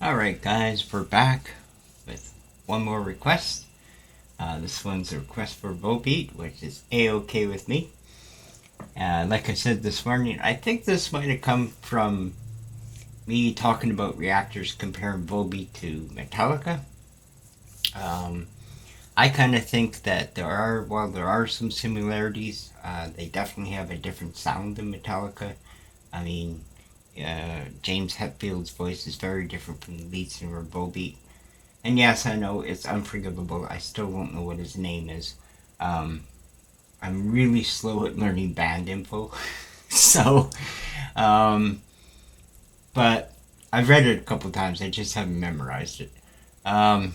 Alright guys, we're back with one more request. This one's a request for Volbeat, which is A-OK with me. Like I said this morning, I think this might have come from me talking about reactors comparing Volbeat to Metallica. I kind of think that while there are some similarities, they definitely have a different sound than Metallica. I mean, James Hetfield's voice is very different from the lead singer of Volbeat. And yes, I know it's unforgivable. I still don't know what his name is. I'm really slow at learning band info. So, but I've read it a couple times. I just haven't memorized it. So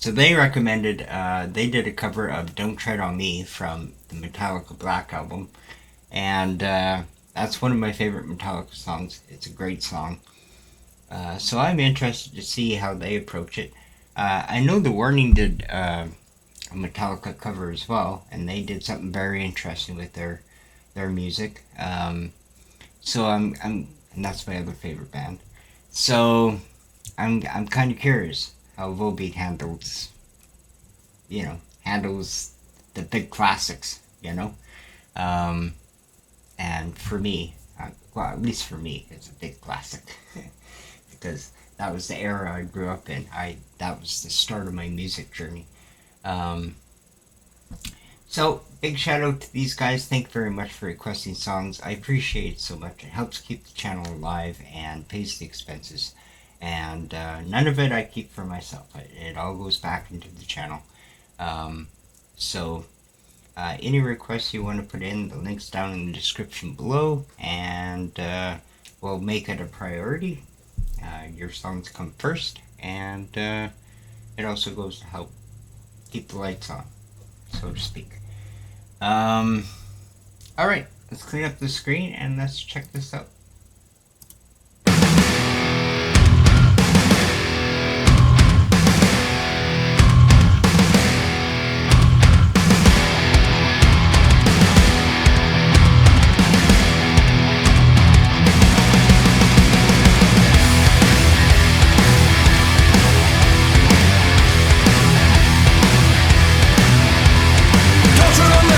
they recommended, they did a cover of Don't Tread on Me from the Metallica Black album. And that's one of my favorite Metallica songs. It's a great song. So I'm interested to see how they approach it. I know The Warning did a Metallica cover as well, and they did something very interesting with their music. So and that's my other favorite band. So I'm kind of curious how Volbeat handles the big classics, and for me, well, at least for me, it's a big classic because that was the era I grew up in. That was the start of my music journey. So big shout out to these guys. Thank you very much for requesting songs. I appreciate it so much. It helps keep the channel alive and pays the expenses. And none of it I keep for myself. It all goes back into the channel. So any requests you want to put in, the link's down in the description below, and we'll make it a priority. Your songs come first, and it also goes to help keep the lights on, so to speak. Alright, let's clean up the screen and let's check this out. Don't turn on me.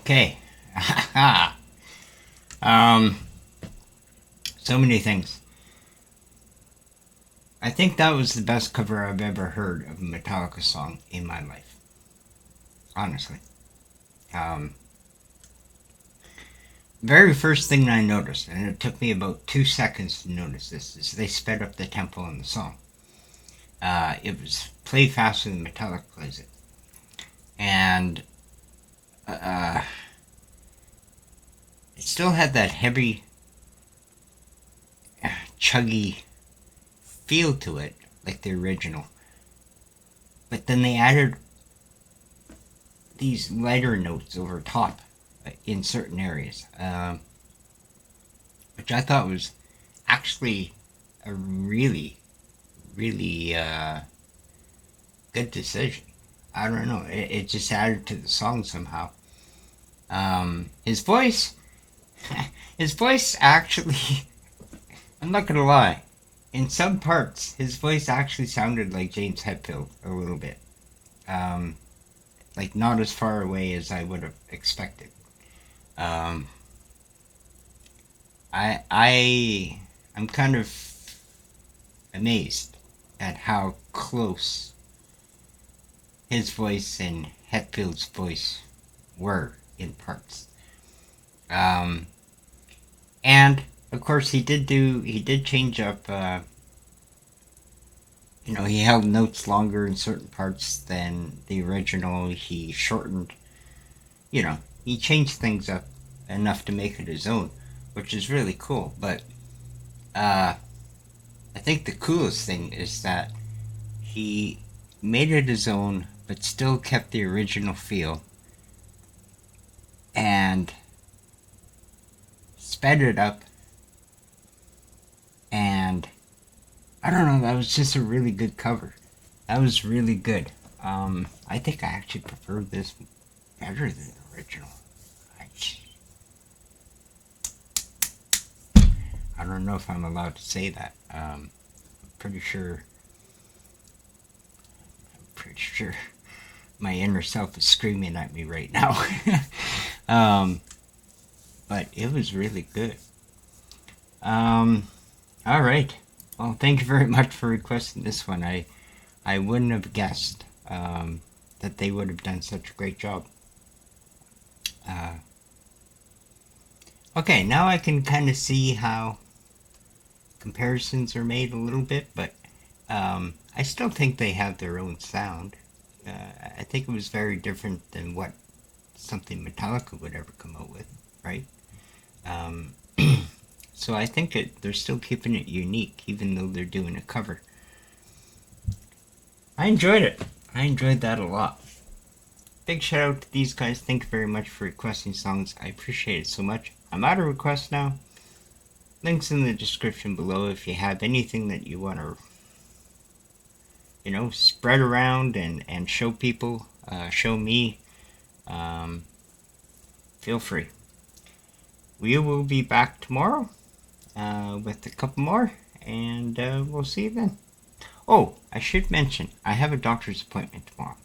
Okay. um, so many things. I think that was the best cover I've ever heard of a Metallica song in my life. Honestly. Um, very first thing I noticed, and it took me about 2 seconds to notice this, is they sped up the tempo in the song. It was played faster than Metallica plays it. And it still had that heavy, chuggy feel to it, like the original. But then they added these lighter notes over top in certain areas, which I thought was actually a really, really good decision. I don't know. It just added to the song somehow. His voice, his voice actually, I'm not gonna lie, in some parts, his voice actually sounded like James Hetfield a little bit. Like not as far away as I would have expected. Um, I'm kind of amazed at how close his voice and Hetfield's voice were in parts. Um, and of course he did change up. He held notes longer in certain parts than the original. He shortened. He changed things up enough to make it his own, which is really cool. But I think the coolest thing is that he made it his own, but still kept the original feel and sped it up. And I don't know, that was just a really good cover. That was really good. I think I actually prefer this better than the original. I don't know if I'm allowed to say that. I'm pretty sure my inner self is screaming at me right now. But it was really good. All right. Well, thank you very much for requesting this one. I wouldn't have guessed that they would have done such a great job. Okay, now I can kind of see how comparisons are made a little bit, but I still think they have their own sound. I think it was very different than what something Metallica would ever come out with, right? So I think they're still keeping it unique, even though they're doing a cover. I enjoyed it. I enjoyed that a lot. Big shout out to these guys. Thank you very much for requesting songs. I appreciate it so much. I'm out of requests now. Links in the description below if you have anything that you want to, spread around and show people, show me. Feel free. We will be back tomorrow with a couple more, and we'll see you then. Oh, I should mention, I have a doctor's appointment tomorrow.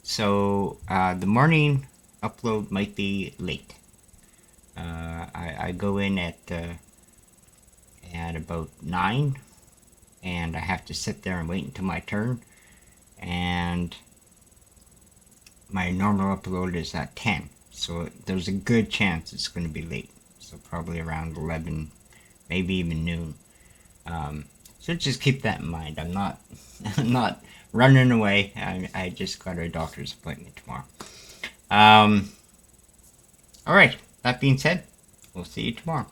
So the morning upload might be late. I go in at about 9, and I have to sit there and wait until my turn. And my normal upload is at 10, so there's a good chance it's going to be late. So probably around 11, maybe even noon. So just keep that in mind. I'm not running away. I just got a doctor's appointment tomorrow. All right. That being said, we'll see you tomorrow.